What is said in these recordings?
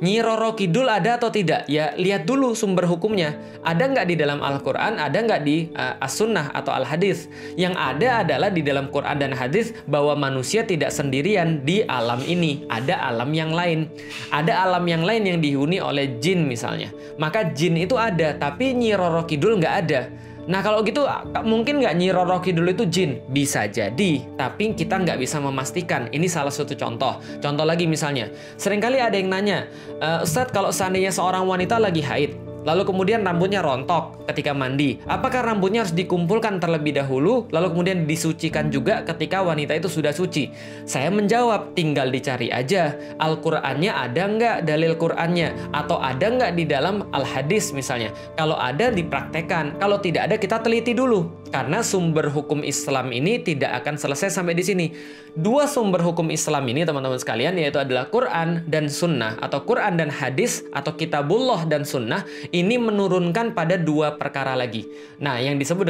Nyi Roro Kidul ada atau tidak? Ya, lihat dulu sumber hukumnya. Ada nggak di dalam Al-Quran, ada nggak di As-Sunnah atau Al-Hadis? Yang ada adalah di dalam Quran dan Hadis bahwa manusia tidak sendirian di alam ini. Ada alam yang lain. Ada alam yang lain yang dihuni oleh jin misalnya. Maka jin itu ada, tapi Nyi Roro Kidul nggak ada. Nah kalau gitu mungkin nggak Nyi Roro Kidul itu jin? Bisa jadi, tapi kita nggak bisa memastikan. Ini salah satu contoh. Contoh lagi misalnya, seringkali ada yang nanya, Ustadz kalau seandainya seorang wanita lagi haid, lalu kemudian rambutnya rontok ketika mandi, apakah rambutnya harus dikumpulkan terlebih dahulu, lalu kemudian disucikan juga ketika wanita itu sudah suci? Saya menjawab, tinggal dicari aja. Al-Qur'annya ada nggak dalil Qur'annya? Atau ada nggak di dalam Al-Hadis misalnya? Kalau ada, dipraktekkan. Kalau tidak ada, kita teliti dulu. Karena sumber hukum Islam ini tidak akan selesai sampai di sini. Dua sumber hukum Islam ini, teman-teman sekalian, yaitu adalah Quran dan Sunnah, atau Quran dan Hadis, atau Kitabullah dan Sunnah, ini menurunkan pada dua perkara lagi. Nah, yang disebut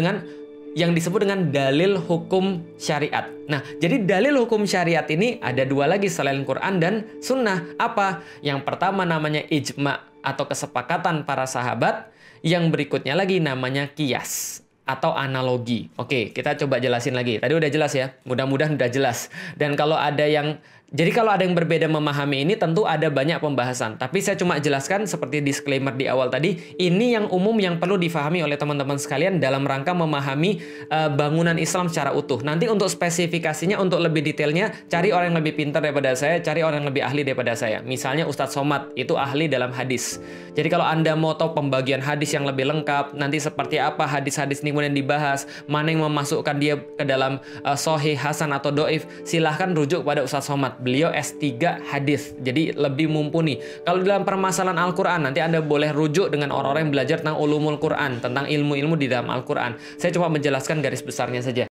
dengan dalil hukum syariat. Nah, jadi dalil hukum syariat ini ada dua lagi selain Quran dan Sunnah. Apa? Yang pertama namanya ijma atau kesepakatan para sahabat. Yang berikutnya lagi namanya qiyas atau analogi. Oke, kita coba jelasin lagi. Tadi udah jelas ya? Mudah-mudahan udah jelas. Dan kalau ada yang berbeda memahami ini, tentu ada banyak pembahasan. Tapi saya cuma jelaskan seperti disclaimer di awal tadi, ini yang umum yang perlu difahami oleh teman-teman sekalian dalam rangka memahami bangunan Islam secara utuh. Nanti untuk spesifikasinya, untuk lebih detailnya, cari orang yang lebih pintar daripada saya, cari orang yang lebih ahli daripada saya. Misalnya Ustadz Somad, itu ahli dalam hadis. Jadi kalau Anda mau tahu pembagian hadis yang lebih lengkap, nanti seperti apa hadis-hadis ini kemudian dibahas, mana yang memasukkan dia ke dalam Sahih, Hasan, atau Do'if, silahkan rujuk pada Ustadz Somad. Beliau S3 hadis, jadi lebih mumpuni. Kalau dalam permasalahan Al-Quran, nanti Anda boleh rujuk dengan orang-orang yang belajar tentang ulumul Quran, tentang ilmu-ilmu di dalam Al-Quran. Saya cuma menjelaskan garis besarnya saja.